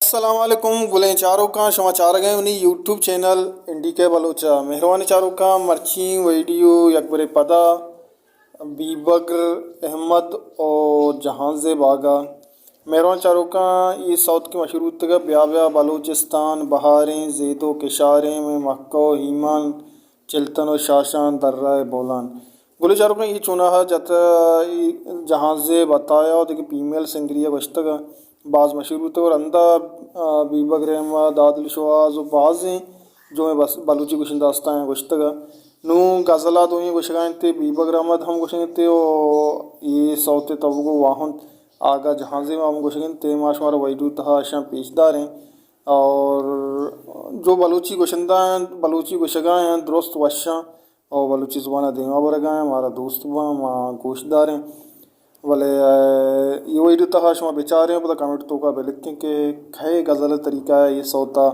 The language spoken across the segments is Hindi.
असलकुम गुलें चारों का समाचार गए उन्हीं यूट्यूब चैनल इंडी के बलोचा मेहरबानी चारों का मर्ची वीडियो यकबर पदा बीबकर अहमद और जहाज़ बागा मेहरबान चारों का ये साउथ की मशहूर तक ब्या ब्या बलूचिस्तान बहारें जेदो किशारें में मक्को हीमान चिल्तन और शाशान दर्रा बोलान गुले चारों का ये चुना है जत जहाज़ बताया और देखिए फीमेल सिंगरिया बचतगा बाज़ मशहूर तो और अंदा बीबक रहमद आदिल शवाज और बाज़ हैं जो मैं बस बलूची गुशंदास्ता हैं गुश्तगा नू गज़ला दो ये गुशगाएं थे बीबक रहमद हम गुशें थे और ये सौते तब को वाहन आगा जहाज़े में हम गुशें थे माशमार वैडू तहा शाम पेशदार हैं और जो बलूची गुशंदा हैं बलूची गुशगाएं हैं दुरुस्त वशा और बलूची ज़ुबाना देवा बरगाएं हमारा दोस्त वहाँ गोशदार हैं वाले ये वही तहा शुमा बेचारे हैं पता कमेंट तो का लिखें कि खे गज़ल तरीका है ये सौता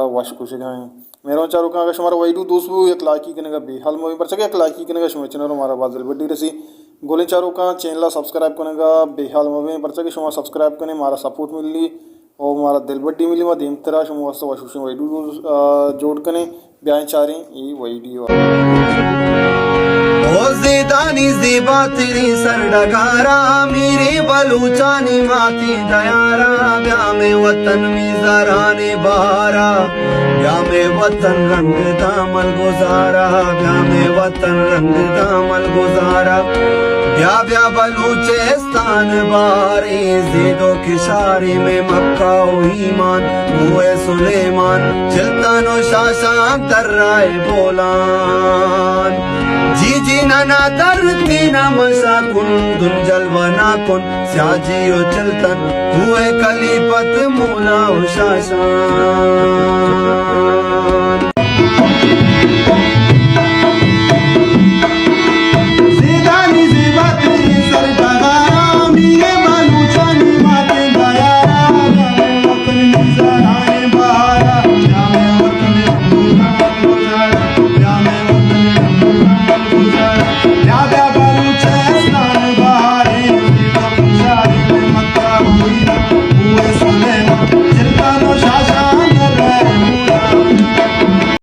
वाश कुछ गाएँ मेरा चारों का अगर हमारा वही दोस्त भी एक लाइकी करने का बेहाल में पर सके एक लाइकी करने का शुमा चैनल हमारा बादल बड्डी रसी गोले चारों का चैनल सब्सक्राइब करने का बेहाल में पर सके शुमा सब्सक्राइब करने हमारा सपोर्ट मिली और हमारा दिल बड्डी मिली मैं देम तरह शुमा वास्तव वाशुशी वही जोड़ करने ब्याह चारें ये वीडियो दानी ज़ेबा तेरी सर डगारा मेरे बलूचानी माती दयारा ब्या में वतन में जराने बहारा ब्या में वतन रंग दामल गुजारा ब्या में वतन रंग दामल गुजारा ब्या ब्या बलूचिस्तान बारे जेदो किशारे में मक्का ईमान मुए सुलेमान चिल्तन शाशान दर्राए बोलान जी जी नाना दर्दी ना मसा कुन दुन जलवना कुन स्याजियो चलतन हुए कलीपत मूला शाशान